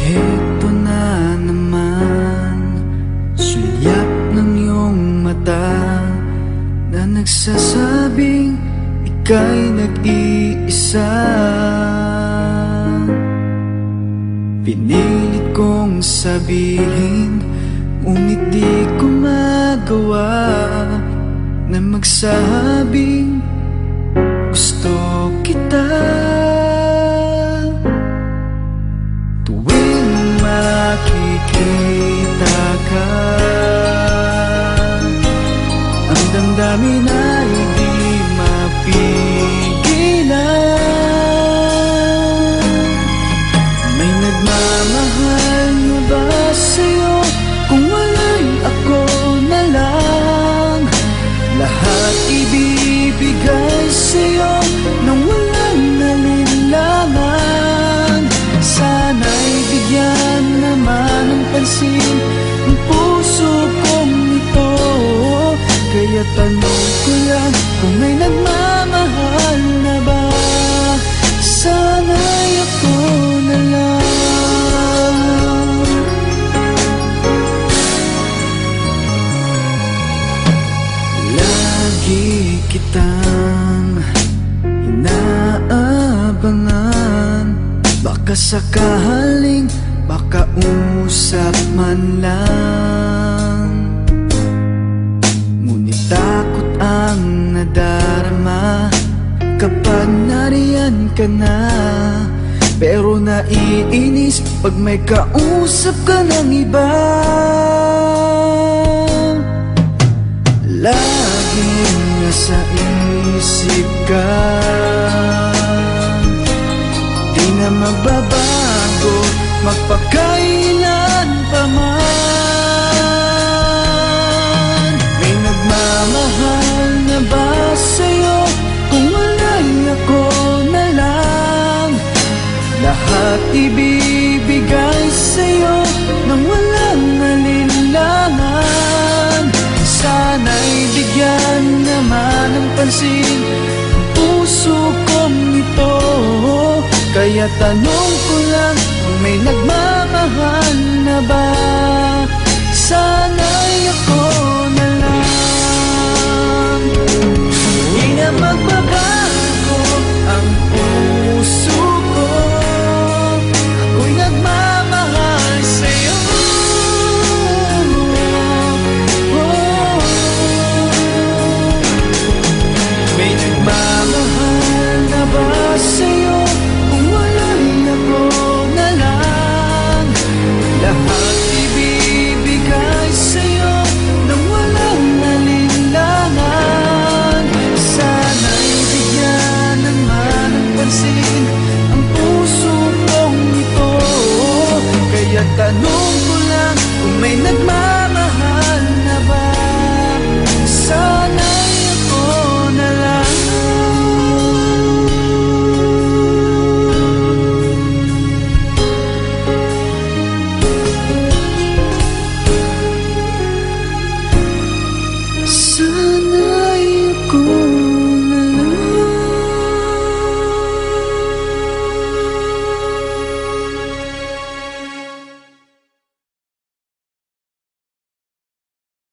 Eto na naman, sulyap ng iyong mata na nagsasabing ika'y nag-iisa. Pinilit kong sabihin, ngunit di ko magawa na magsabing gusto kita. Tuwing makikita ka, ang damdamin ay di mapigilan. May nagmamahal na ba sa'yo? Kung wala'y ako na lang, lahat ibibigay sa'yo nang walang nalinlangan. Sana'y bigyan naman ng pansin ang puso kong ito. Kaya tanong ko lang kung may nagmamahal na ba. Sana'y ako na lang. Lagi kitang inaabangan, baka sakaling makausap man lang. Ngunit takot ang nadarama kapag nariyan ka na. Pero naiinis pag may kausap ka ng iba. Laging nasa isip ka, di na magbabago magpakailan pa man. May nagmamahal na ba sa'yo? Kung wala'y ako na lang, lahat ibibigay sa'yo nang walang nalinlangan. Sana'y bigyan naman ng pansin ang puso kong ito. Kaya tanong ko lang kung may nagmamahal